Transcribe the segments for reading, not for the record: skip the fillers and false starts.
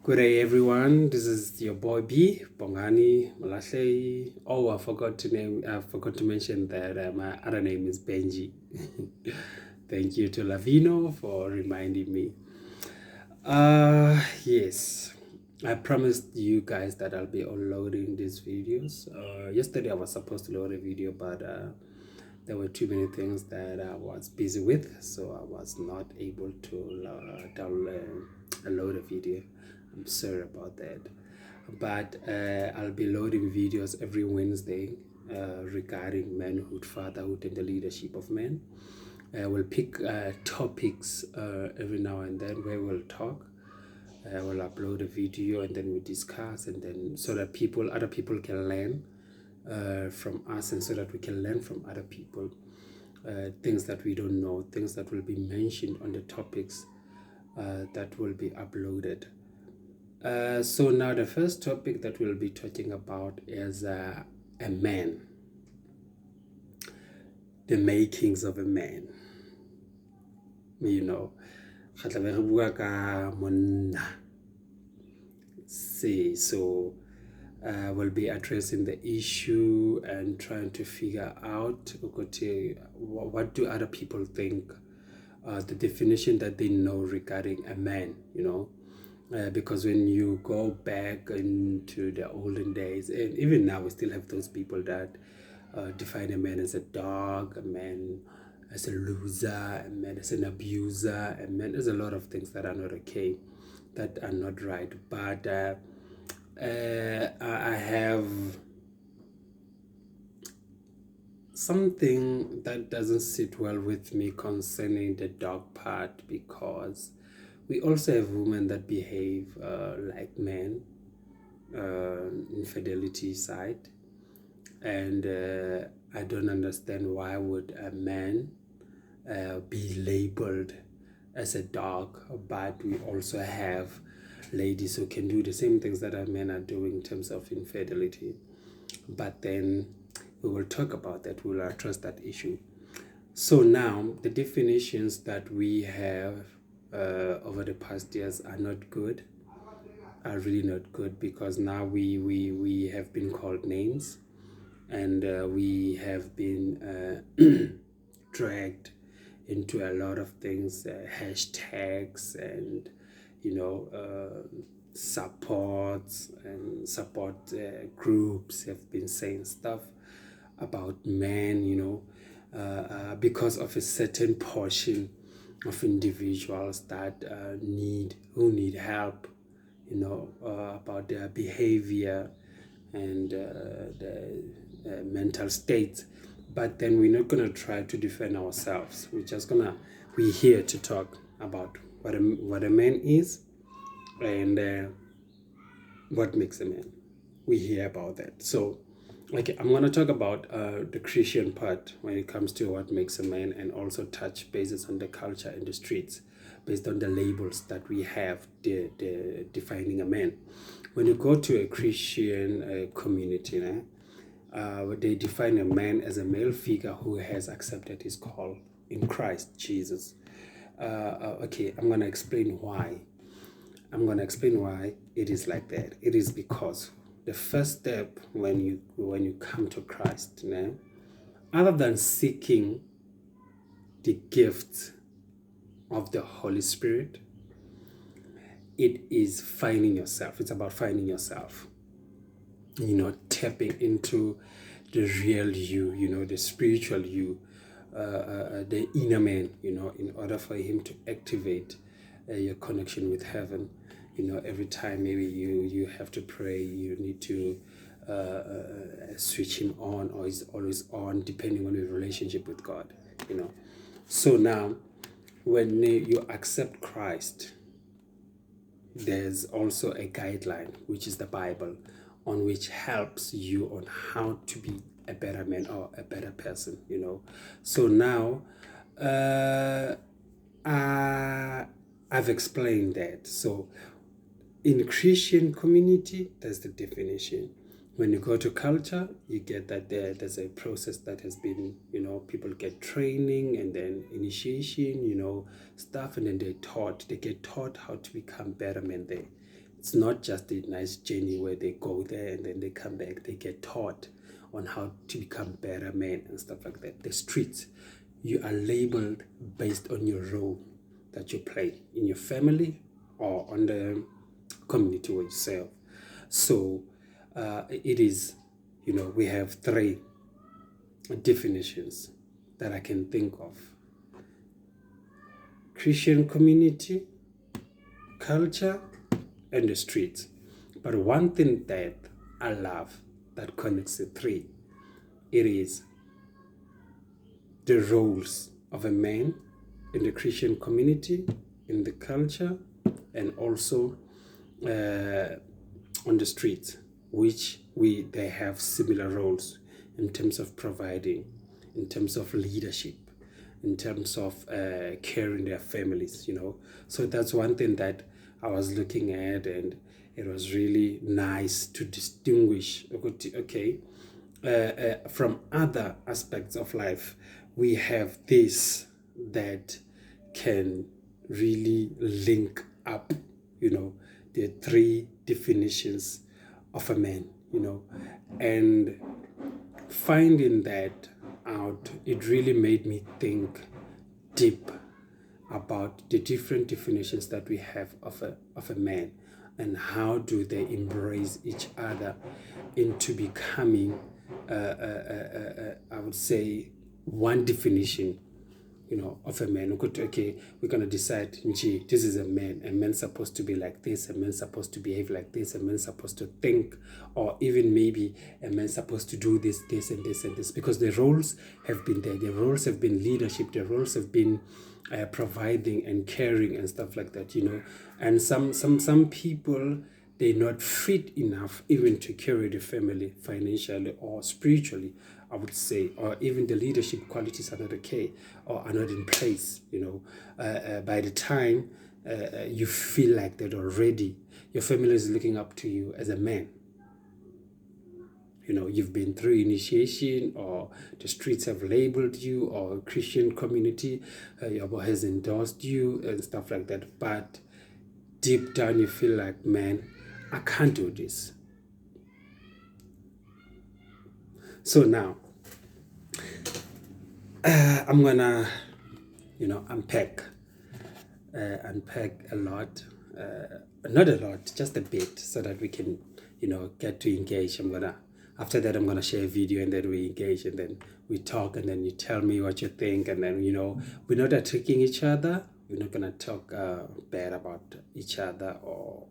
Good day, everyone. This is your boy B Bongani Malashe. Oh, I forgot to name. I forgot to mention that my other name is Benji. Thank you to Lavino for reminding me. Yes, I promised you guys that I'll be uploading these videos. Yesterday I was supposed to load a video, but there were too many things that I was busy with, so I was not able to load a video. I'm sorry about that. But I'll be loading videos every Wednesday regarding manhood, fatherhood, and the leadership of men. We'll pick topics every now and then where we'll talk. We'll upload a video and then we discuss, and then so that other people can learn from us, and so that we can learn from other people things that we don't know, things that will be mentioned on the topics that will be uploaded. So now the first topic that we'll be talking about is a man, the makings of a man. You know, so we'll be addressing the issue and trying to figure out what do other people think, the definition that they know regarding a man, because when you go back into the olden days, and even now we still have those people that define a man as a dog, a man as a loser, a man as an abuser, a man as a lot of things that are not okay, that are not right. But I have something that doesn't sit well with me concerning the dog part, because we also have women that behave like men, infidelity side, and I don't understand why would a man be labeled as a dog, but we also have ladies who can do the same things that our men are doing in terms of infidelity. But then we will talk about that, we'll address that issue. So now the definitions that we have over the past years are not good, are really not good, because now we have been called names, and we have been dragged into a lot of things, hashtags, and supports and support groups have been saying stuff about men, because of a certain portion of individuals that need help, about their behavior and the mental state. But then we're not gonna try to defend ourselves. We're here to talk about what a man is, and what makes a man. We hear about that. So, okay, I'm gonna talk about the Christian part when it comes to what makes a man, and also touch bases on the culture and the streets, based on the labels that we have, the defining a man. When you go to a Christian community, they define a man as a male figure who has accepted his call in Christ Jesus. Okay, I'm gonna explain why. It is like that. It is because the first step when you come to Christ, other than seeking the gift of the Holy Spirit, it is finding yourself. It's about finding yourself. Tapping into the real you, the spiritual you, the inner man, in order for him to activate your connection with heaven. Every time maybe you have to pray, you need to switch him on, or he's always on, depending on your relationship with God. So now, when you accept Christ, there's also a guideline, which is the Bible, on which helps you on how to be a better man or a better person. So now I've explained that. So in Christian community, that's the definition. When you go to culture, you get that there's a process that has been, people get training and then initiation, stuff, and then they get taught how to become better men there. It's not just a nice journey where they go there and then they come back. They get taught on how to become better men and stuff like that. The streets, you are labeled based on your role that you play in your family or on the community where you serve. So it is, we have 3 definitions that I can think of: Christian community, culture, and the streets. But one thing that I love that connects the 3, it is the roles of a man in the Christian community, in the culture, and also on the streets, which they have similar roles in terms of providing, in terms of leadership, in terms of caring their families, So that's one thing that I was looking at, and it was really nice to distinguish, okay, from other aspects of life. We have this that can really link up, the 3 definitions of a man, and finding that out, it really made me think deep about the different definitions that we have of a man, and how do they embrace each other into becoming, I would say, one definition, of a man. Okay, we're going to decide, this is a man's supposed to be like this, a man's supposed to behave like this, a man's supposed to think, or even maybe a man's supposed to do this, and this, and this, because the roles have been there. The roles have been leadership, the roles have been providing and caring and stuff like that, and some people, they're not fit enough even to carry the family financially or spiritually, I would say, or even the leadership qualities are not okay or are not in place. By the time you feel like that already, your family is looking up to you as a man. You've been through initiation, or the streets have labeled you, or a Christian community has endorsed you and stuff like that. But deep down, you feel like, man, I can't do this. So now, I'm gonna, unpack a lot, not a lot, just a bit, so that we can, get to engage. After that, I'm gonna share a video, and then we engage, and then we talk, and then you tell me what you think, and then, we're not attacking each other. We're not gonna talk bad about each other or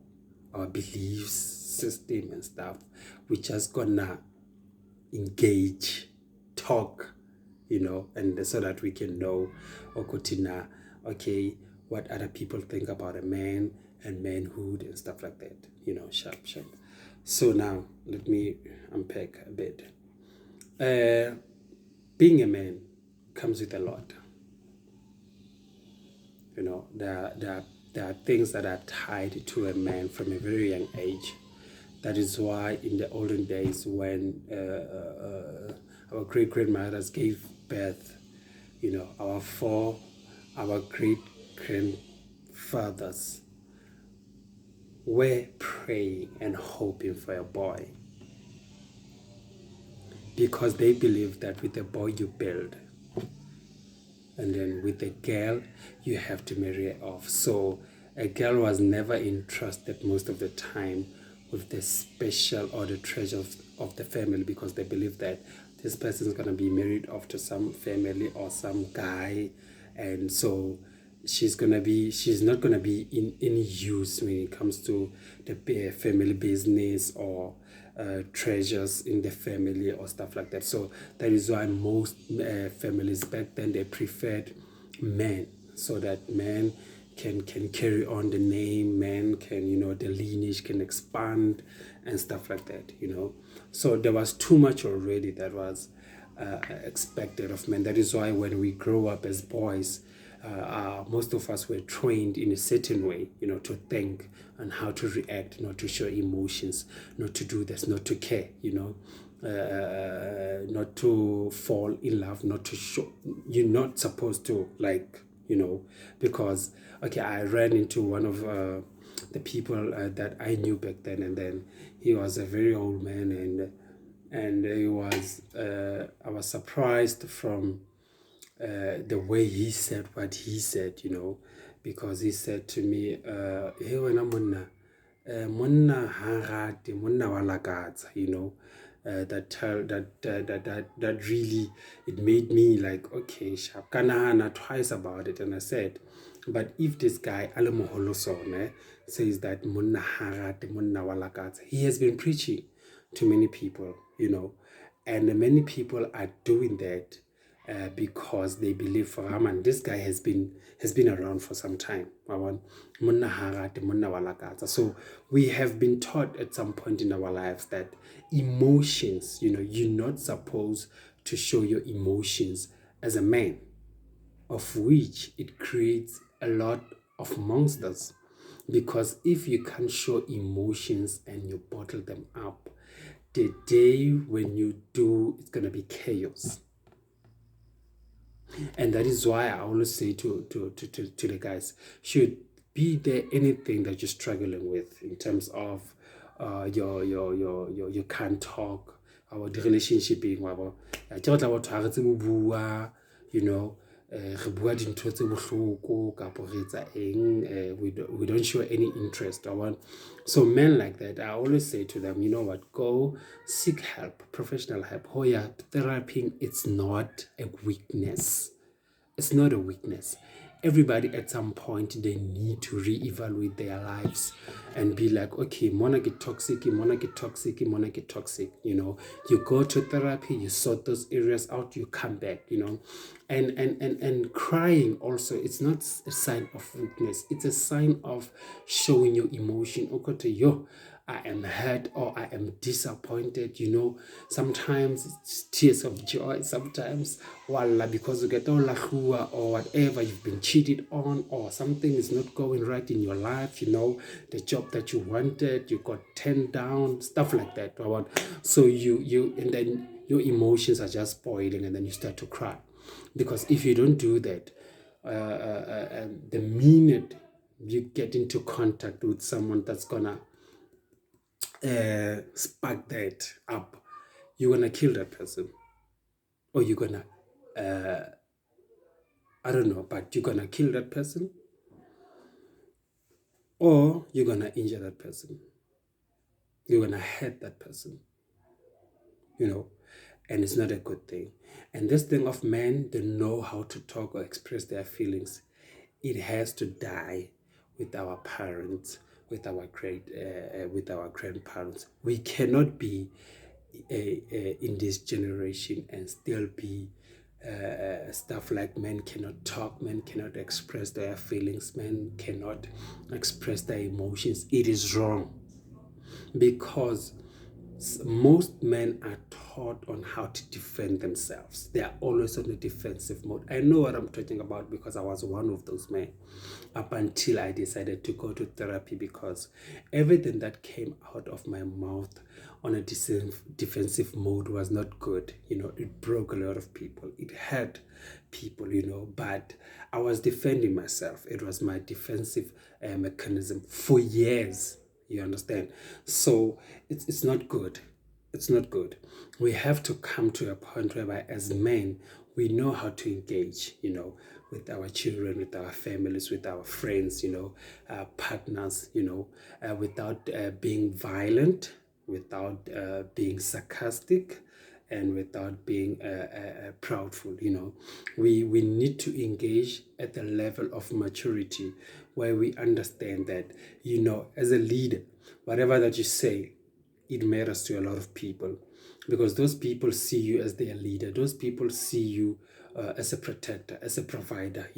our beliefs system and stuff. We're just gonna engage, talk, and so that we can know, okay, what other people think about a man and manhood and stuff like that, sharp. So now, let me unpack a bit. Being a man comes with a lot. There are things that are tied to a man from a very young age. That is why in the olden days, when our great-grandmothers gave birth, our great-grandfathers were praying and hoping for a boy, because they believed that with a boy you build, and then with a girl you have to marry her off. So a girl was never entrusted most of the time with the special or the treasure of the family, because they believe that this person is going to be married off to some family or some guy, and so she's not going to be in use when it comes to the family business or treasures in the family or stuff like that. So that is why most families back then, they preferred men, so that men can carry on the name, men can, the lineage can expand and stuff like that, So there was too much already that was expected of men. That is why when we grow up as boys, most of us were trained in a certain way, to think and how to react, not to show emotions, not to do this, not to care, not to fall in love, not to show. You're not supposed to, because, okay, I ran into one of the people that I knew back then. And then he was a very old man, and he was I was surprised from the way he said what he said, because he said to me, hey wena monna, monna ha rate, monna wa lakatsa, that really, it made me like, okay, sharp, ka nahana twice about it. And I said, but if this guy a le moholo sone says that monna ha rate, monna wa lakatsa, he has been preaching to many people, and many people are doing that because they believe, for Haman, this guy has been around for some time. So we have been taught at some point in our lives that emotions, you're not supposed to show your emotions as a man, of which it creates a lot of monsters. Because if you can't show emotions and you bottle them up, the day when you do, it's going to be chaos. And that is why I always say to the guys, should be there anything that you're struggling with in terms of you can't talk, our the relationship being you know, re bua dintho tse bohloko kapo re etsa eng, we don't show any interest. So men like that, I always say to them, you know what, go seek help, professional help. Therapy, it's not a weakness. It's not a weakness. Everybody at some point, they need to reevaluate their lives and be like, okay, mona get toxic, mona get toxic, mona get toxic. You go to therapy, you sort those areas out, you come back, and crying also, it's not a sign of weakness. It's a sign of showing your emotion. Okay, yo, I am hurt or I am disappointed, Sometimes it's tears of joy, sometimes, voila, because you get all lahua or whatever, you've been cheated on, or something is not going right in your life, the job that you wanted, you got turned down, stuff like that. So and then your emotions are just boiling, and then you start to cry. Because if you don't do that, the minute you get into contact with someone that's gonna spark that up, you're gonna kill that person, or you're gonna I don't know, but you're gonna kill that person, or you're gonna injure that person, you're gonna hurt that person, and it's not a good thing. And this thing of men, they know how to talk or express their feelings, it has to die with our parents, with our grandparents. We cannot be in this generation and still be stuff like men cannot talk, men cannot express their feelings, men cannot express their emotions. It is wrong, because most men are taught on how to defend themselves. They are always on the defensive mode. I know what I'm talking about because I was one of those men up until I decided to go to therapy, because everything that came out of my mouth on a defensive mode was not good. It broke a lot of people. It hurt people, but I was defending myself. It was my defensive mechanism for years. You understand? So it's not good. It's not good. We have to come to a point whereby as men, we know how to engage, with our children, with our families, with our friends, our partners, without being violent, without being sarcastic, and without being proudful. We need to engage at the level of maturity where we understand that, as a leader, whatever that you say, it matters to a lot of people, because those people see you as their leader. Those people see you as a protector, as a provider,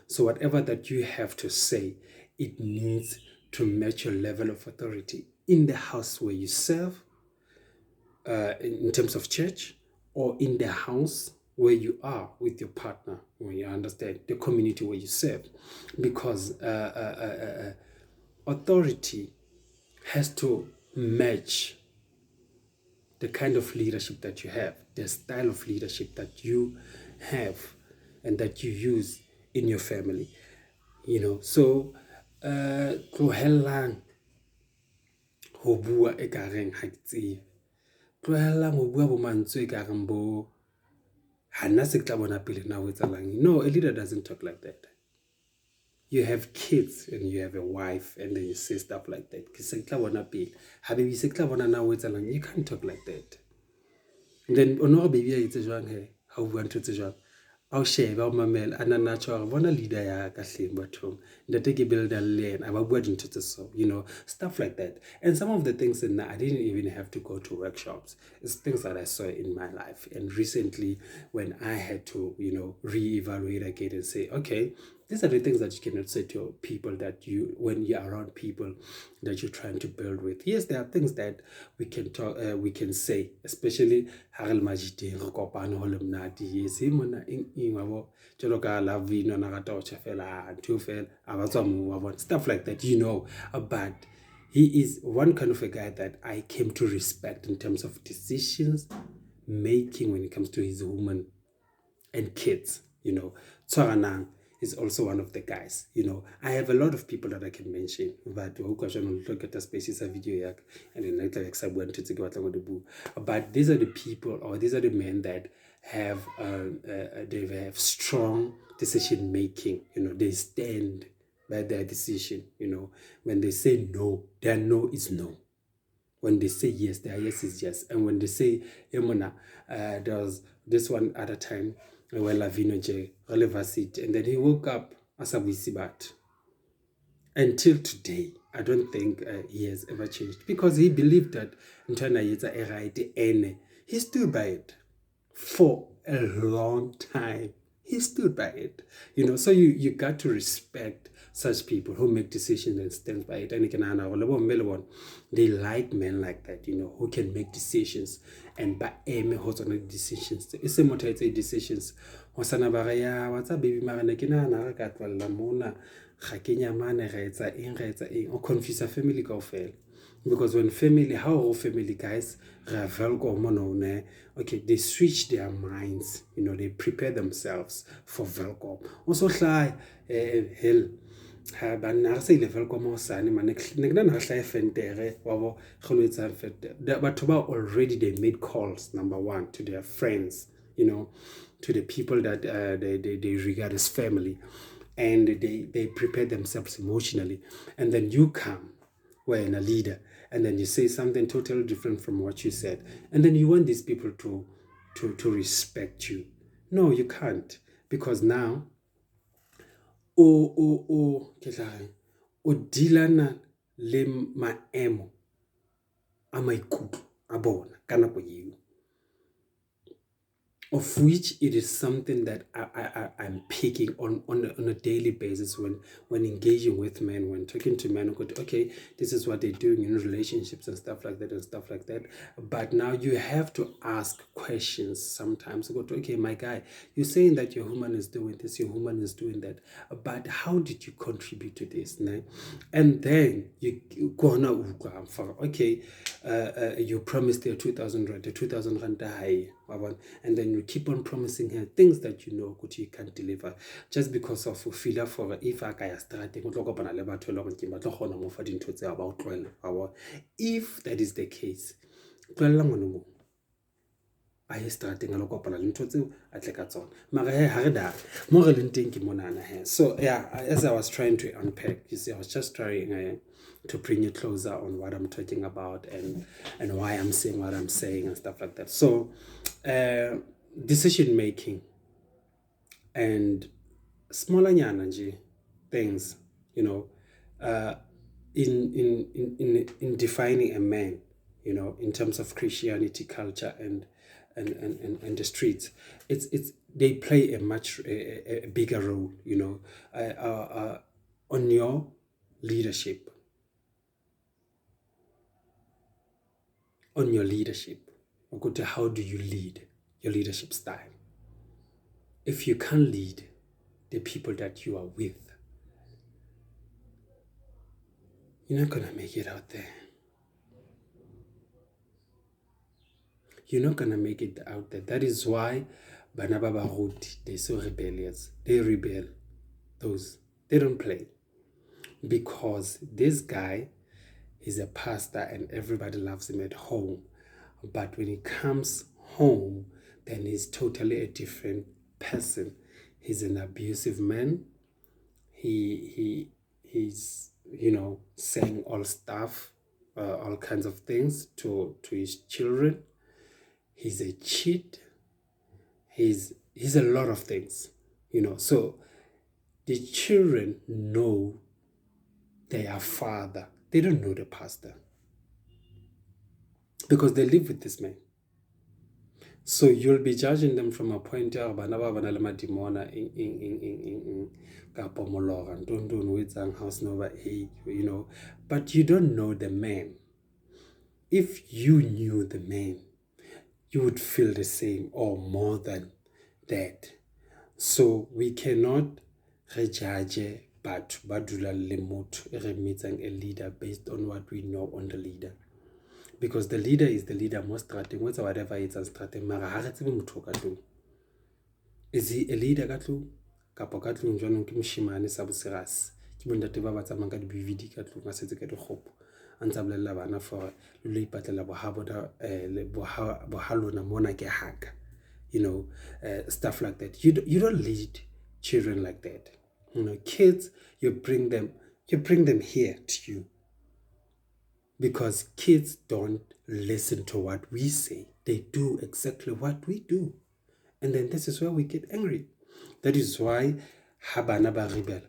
So whatever that you have to say, it needs to match your level of authority in the house where you serve, in terms of church, or in the house where you are with your partner, when you understand the community where you serve. Because authority has to match the kind of leadership that you have, the style of leadership that you have and that you use in your family. So tlohellang ho bua e ka reng ha ke tsebe, tlohellang ho bua bo mantswe e ka reng bo hana se ke tla bona pele na ho etsahalang. No, a leader doesn't talk like that. You have kids and you have a wife and then you say stuff like that. Ke se ke tla bona pele habibi se ke tla bona na ho etsahalang. You can't talk like that. And then o no baby a etse jwang he ha o bua ntho tse jwang, ao shebe ao mamela a nana tjho gore bona leader ya ka hleng bathong, ntate ke builder le yena a ba bua dintho tse so, you know, stuff like that. And some of the things in that I didn't even have to go to workshops. It's things that I saw in my life. And recently when I had to, you know, reevaluate again and say, okay, these are the things that you cannot say to people that you, when you're around people that you're trying to build with. Yes, there are things that we can talk, we can say, especially Harel Majite, Rokopano, Holomnati, yes, Himona, Ingwabo, Joloka, Lavino, Nagato, Chafela, Tufel, Abazamu, stuff like that, you know. But he is one kind of a guy that I came to respect in terms of decisions making when it comes to his woman and kids, you know. Tsoranang is also one of the guys, you know. I have a lot of people that I can mention, but look at the spaces of video and then but these are the people, or these are the men that have they have strong decision making, you know. They stand by their decision, you know. When they say no, their no is no. When they say yes, their yes is yes. And when they say, Emona, there was this one at a time where Lavino J. Relevacit, and then he woke up as a wisibat. Until today, I don't think he has ever changed, because he believed that Ntwana Yetsa Eraite Ene. He stood by it for a long time. He stood by it, you know. So you got to respect such people who make decisions and stand by it. And they like men like that, you know, who can make decisions and by aim decisions. It's a motor decisions. Wasana baraya, what's a baby maranakina, Narakat, Lamona, Hakenya man, or confuse a family go fail. Because when family, how family guys, okay, they switch their minds, you know, they prepare themselves for Velcom. Also, hell, but now say the Velcom son, but already they made calls, number one, to their friends, you know, to the people that they regard as family, and they prepare themselves emotionally, and then you come when a leader, and then you say something totally different from what you said, and then you want these people to respect you. No, you can't, because now o dilana le maemo a maikutlo a bona ka nako eo, of which it is something that I'm picking on a daily basis when engaging with men, when talking to men. Okay, this is what they're doing in relationships and stuff like that. But now you have to ask questions sometimes. Okay, my guy, you're saying that your woman is doing this, your woman is doing that, but how did you contribute to this? Né? And then you go on, okay, you promised her 2,000 rand, 2,000 rand high, and then you keep on promising her things that you know you can't deliver, just because of feel for if I can start if that is the case, I is starting a local palanto at Lekatson. Maria Harda, more than thinking Monana here. So, yeah, as I was trying to unpack, you see, I was just trying to bring you closer on what I'm talking about and why I'm saying what I'm saying and stuff like that. So, decision making and smaller nyananji things, you know, in defining a man, you know, in terms of Christianity, culture, and the streets, it's they play a bigger role, you know, on your leadership, how do you lead your leadership style? If you can't lead the people that you are with, you're not gonna make it out there. You're not gonna make it out there. That is why Bana Baba Ruti, they're so rebellious. They rebel. They don't play. because this guy is a pastor and everybody loves him at home. But when he comes home, then he's totally a different person. He's an abusive man. He's saying all stuff, all kinds of things to his children. He's a cheat. He's a lot of things, So the children know their father. They don't know the pastor because they live with this man. So you'll be judging them from a point of bana ba bana le madimona in kapo molora ntondon o etsang house number 8, but you don't know the man. If you knew the man, you would feel the same or more than that. So we cannot judge batho ba dulang le motho e re metsang a leader based on what we know on the leader. Because the leader is the leader mo strateng, what's whatever it's on strateng, mara ha re tsebe motho ka tlung. Is he a leader ka tlung? Kapo ka tlung jwanong ke moshimane sa boserase, ke bontate ba ba tsamayang ka di-BVD ka tlung, a setse ka dikgopo, a ntse a bolella bana for le lo ipatlela bohalona mona ke haka, stuff like that. You don't lead children like that. Kids, you bring them here to you. Because kids don't listen to what we say. They do exactly what we do. And then this is where we get angry. That is why habana ba rebel.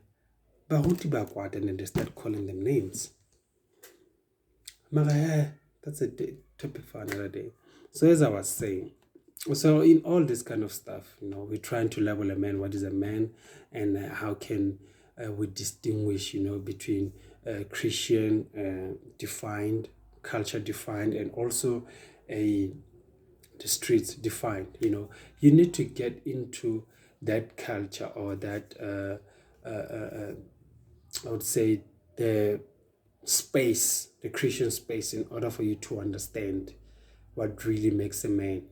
Baruti ba kwata, and then they start calling them names. That's a topic for another day. So as I was saying, so in all this kind of stuff, we're trying to label a man. What is a man? And how can we distinguish, between Christian defined, culture defined, and also the streets defined. You need to get into that culture or that I would say the space, the Christian space, in order for you to understand what really makes a man.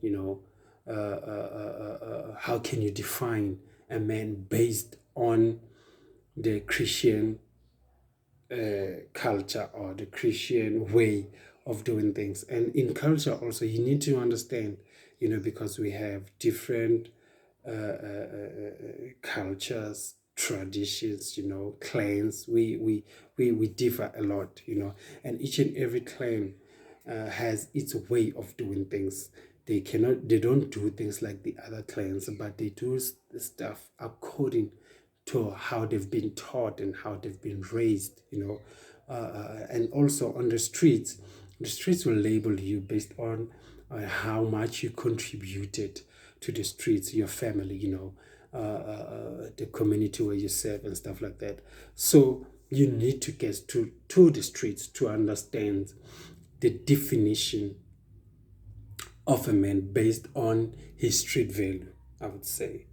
How can you define a man based on the Christian culture or the Christian way of doing things? And in culture also, you need to understand, because we have different cultures, traditions, clans. We differ a lot, and each and every clan has its way of doing things. They don't do things like the other clans, but they do stuff according to how they've been taught and how they've been raised, and also on the streets will label you based on how much you contributed to the streets, your family, the community where you serve and stuff like that. So you need to get to the streets to understand the definition of a man based on his street value, I would say,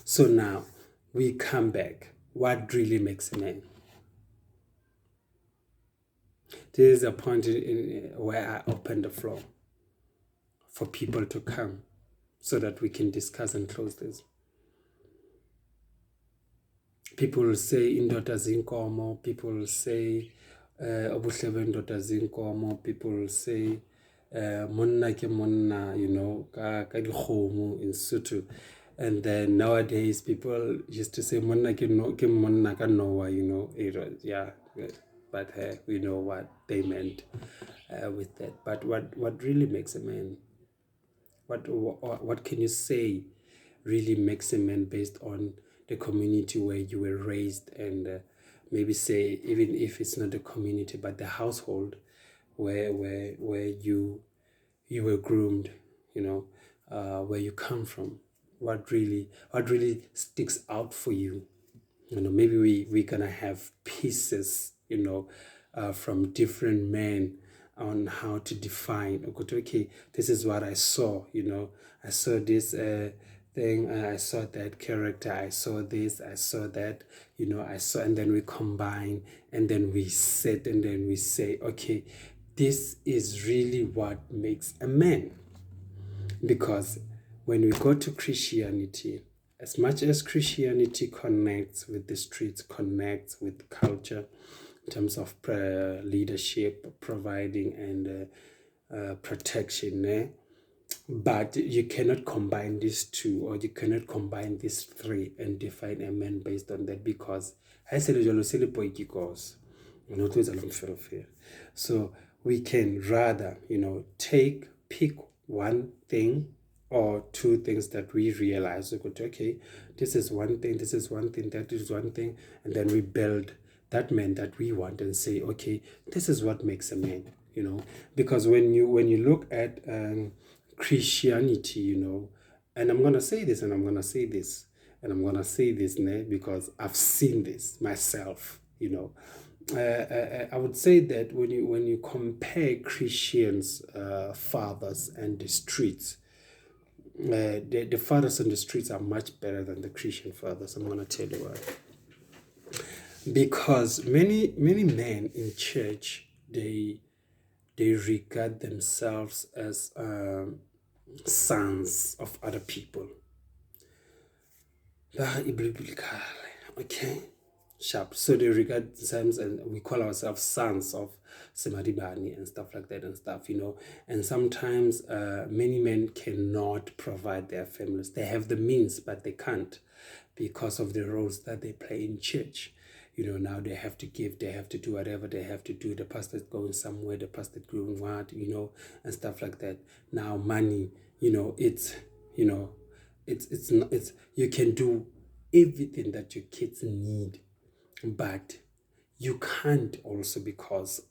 So now we come back. What really makes a man? This is a point where I open the floor for people to come so that we can discuss and close this. People will say indoda zinkomo, people will say obuhle bendoda zinkomo, people will say monna ke monna, ka dikgomo in Sotho. And then nowadays people used to say monna ke monna ka Noah, yeah, but we know what they meant with that. But what really makes a man? What can you say really makes a man based on the community where you were raised, and maybe say, even if it's not the community but the household where you were groomed, where you come from? What really sticks out for you? Maybe we're gonna have pieces, from different men on how to define, okay, this is what I saw, I saw this thing, I saw that character, I saw this, I saw that, I saw, and then we combine, and then we sit, and then we say, okay, this is really what makes a man. Because when we go to Christianity, as much as Christianity connects with the streets, connects with culture in terms of leadership, providing, and protection, but you cannot combine these two, or you cannot combine these three and define a man based on that, because so we can rather, pick one thing or two things that we realize, okay, this is one thing, that is one thing, and then we build that man that we want and say, okay, this is what makes a man, because when you look at Christianity, and I'm gonna say this, and I'm gonna say this, and I'm gonna say this, because I've seen this myself, I would say that when you compare Christians fathers and the streets, the fathers on the streets are much better than the Christian fathers. I'm gonna tell you why. Because many men in church, they regard themselves as sons of other people. Okay, sharp. So they regard themselves, and we call ourselves sons of Semadibani and stuff like that and stuff, And sometimes many men cannot provide their families. They have the means, but they can't, because of the roles that they play in church. Now they have to give, they have to do whatever they have to do. The pastor's going somewhere, the pastor's doing what, and stuff like that. Now money, it's you can do everything that your kids need, but you can't also, because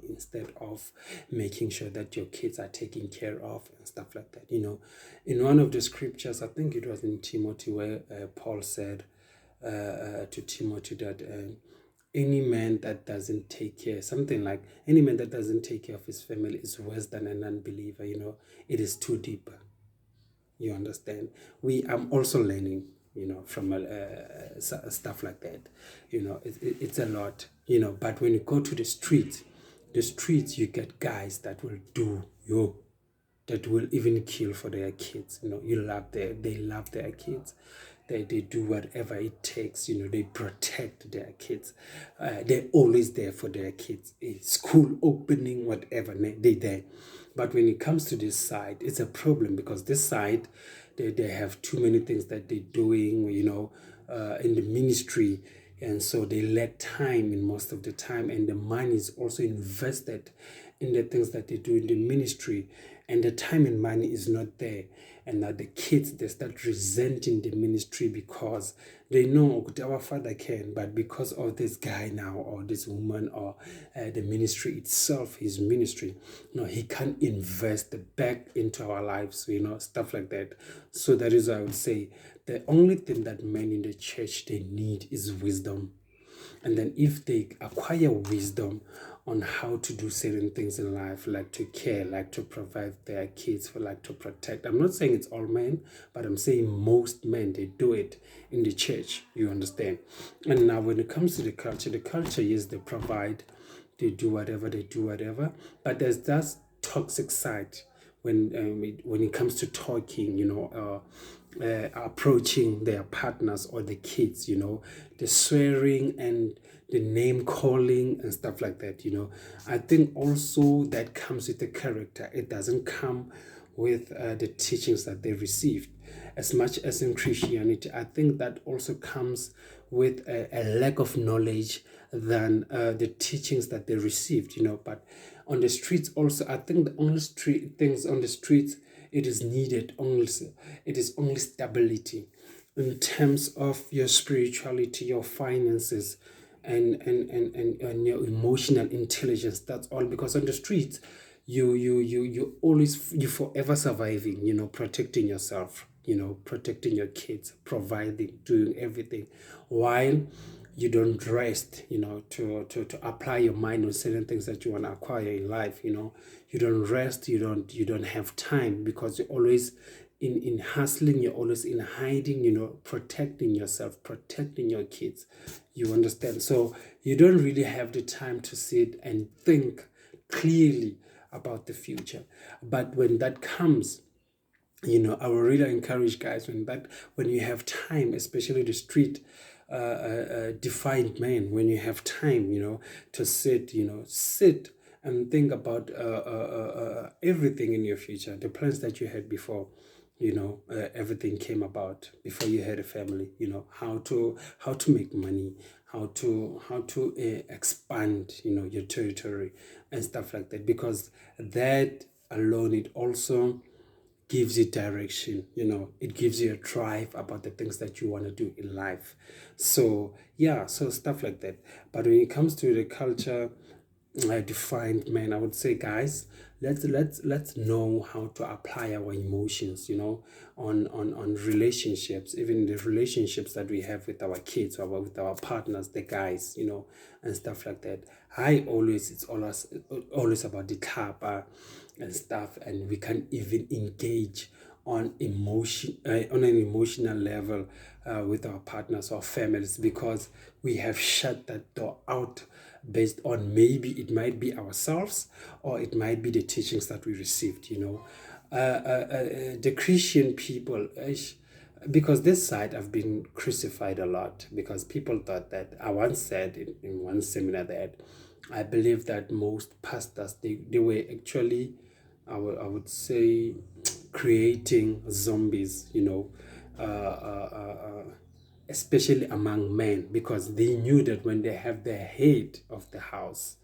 instead of making sure that your kids are taken care of and stuff like that. In one of the scriptures, I think it was in Timothy, where Paul said to Timothy that any man that doesn't take care, something like, any man that doesn't take care of his family is worse than an unbeliever. It is too deep. You understand? I'm also learning, from stuff like that. It's a lot, but when you go to the streets, you get guys that will that will even kill for their kids. They love their kids. They do whatever it takes. They protect their kids. They're always there for their kids. School opening, whatever, they're there. But when it comes to this side, it's a problem, because this side, they have too many things that they're doing, in the ministry. And so they lack time in most of the time. And the money is also invested in the things that they do in the ministry. And the time and money is not there. And now the kids, they start resenting the ministry, because they know our father can, but because of this guy now, or this woman, or the ministry itself, his ministry, he can't invest back into our lives, stuff like that. So that is why I would say the only thing that men in the church, they need is wisdom. And then if they acquire wisdom on how to do certain things in life, like to care, like to provide their kids, like to protect. I'm not saying it's all men, but I'm saying most men, they do it in the church, you understand? And now when it comes to the culture, yes, they provide, they do whatever, but there's that toxic side when it comes to talking, approaching their partners or the kids, the swearing and the name calling and stuff like that. I think also that comes with the character. It doesn't come with the teachings that they received. As much as in Christianity, I think that also comes with a lack of knowledge than the teachings that they received. But on the streets also, I think the only things on the streets, it is only stability in terms of your spirituality, your finances, and your emotional intelligence. That's all. Because on the streets, you forever surviving, protecting yourself, protecting your kids, providing, doing everything, while you don't rest, to apply your mind on certain things that you want to acquire in life. You don't rest, you don't have time, because you're always in hustling, you're always in hiding, protecting yourself, protecting your kids. You understand? So you don't really have the time to sit and think clearly about the future. But when that comes, I will really encourage guys when you have time, especially the street defined men, when you have time, to sit and think about everything in your future, the plans that you had before. Everything came about before you had a family. How to make money, how to expand, your territory and stuff like that. Because that alone, it also gives you direction. It gives you a drive about the things that you want to do in life. So yeah, so stuff like that. But when it comes to the culture defined man, I would say, guys, let's know how to apply our emotions, on relationships, even the relationships that we have with our kids or with our partners, the guys, and stuff like that. It's always about the tapa and stuff, and we can even engage on an emotional level with our partners or families, because we have shut that door out based on, maybe it might be ourselves, or it might be the teachings that we received. The Christian people, because this side I've been crucified a lot, because people thought that, I once said in one seminar, that I believe that most pastors, they were actually, I would say, creating zombies, especially among men, because they knew that when they have the head of the house,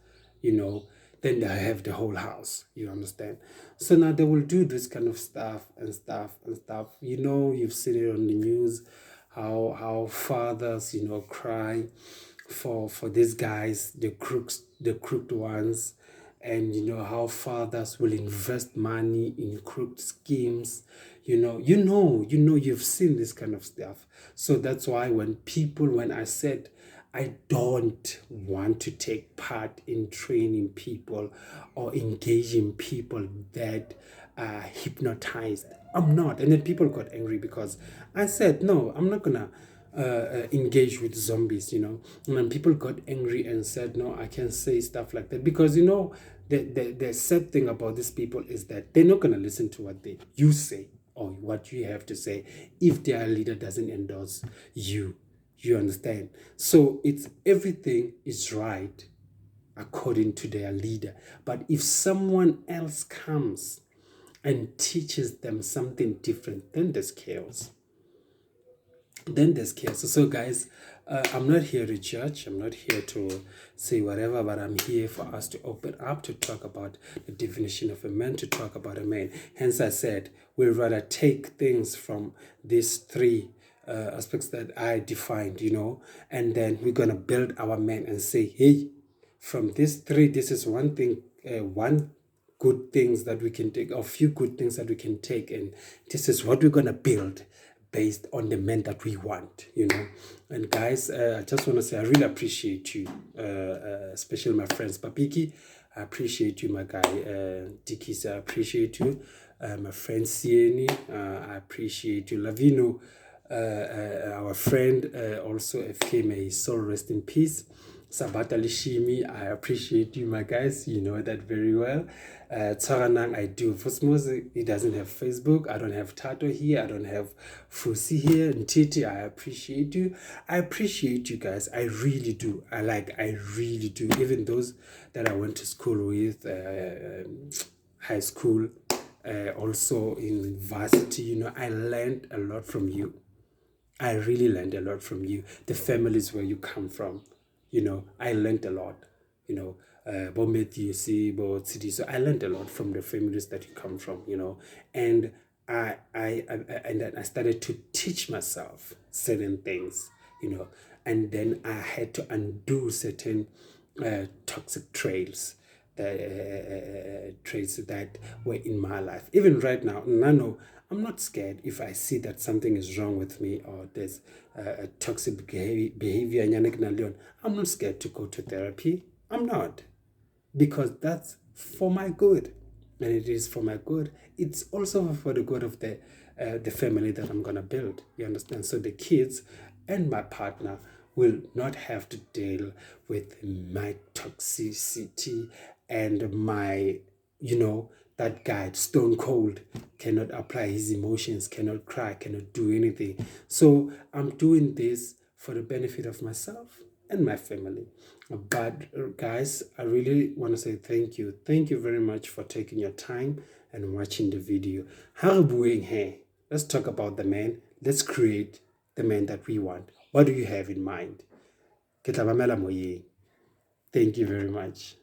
you know, then they have the whole house. You understand? So now they will do this kind of stuff and stuff and stuff. You've seen it on the news, how fathers, cry for these guys, the crooked ones, and how fathers will invest money in crooked schemes. You've seen this kind of stuff. So that's why when I said I don't want to take part in training people or engaging people that are hypnotized, I'm not. And then people got angry, because I said, no, I'm not gonna engage with zombies. And then people got angry and said, no, I can't say stuff like that, because the sad thing about these people is that they're not gonna listen to what you say or what you have to say if their leader doesn't endorse you. You understand? So it's everything is right according to their leader. But if someone else comes and teaches them something different, then there's chaos. So guys, I'm not here to judge. I'm not here to say whatever, but I'm here for us to open up, to talk about the definition of a man, to talk about a man. Hence, I said we'd rather take things from these three aspects that I defined, and then we're gonna build our man and say, hey, from these three, this is one thing, one good things that we can take, or few good things that we can take, and this is what we're gonna build based on the men that we want. And guys, I just want to say I really appreciate you, especially my friends. Papiki, I appreciate you, my guy. Dikis, I appreciate you. My friend Sieni, I appreciate you. Lavino, our friend, also FK, may his soul rest in peace. Sabata Lishimi, I appreciate you, my guys. You know that very well. Tsaranang, I do. Fosmos, he doesn't have Facebook. I don't have Tato here. I don't have Fusi here. Ntiti, I appreciate you. I appreciate you guys. I really do. I really do. Even those that I went to school with, high school, also in university, I learned a lot from you. I really learned a lot from you. The families where you come from, I learned a lot. Bo Matthew, Bo City. So I learned a lot from the families that you come from. And I started to teach myself certain things. And then I had to undo certain toxic traits that were in my life. Even right now, Nano, I'm not scared if I see that something is wrong with me, or there's a toxic behavior. I'm not scared to go to therapy. I'm not, because that's for my good, and it is for my good. It's also for the good of the family that I'm gonna build. You understand? So the kids and my partner will not have to deal with my toxicity and my, that guy, stone cold, cannot apply his emotions, cannot cry, cannot do anything. So I'm doing this for the benefit of myself and my family. But guys, I really want to say thank you. Thank you very much for taking your time and watching the video. Ha re bueng he. Let's talk about the man. Let's create the man that we want. What do you have in mind? Ke tla mamela moyeng. Thank you very much.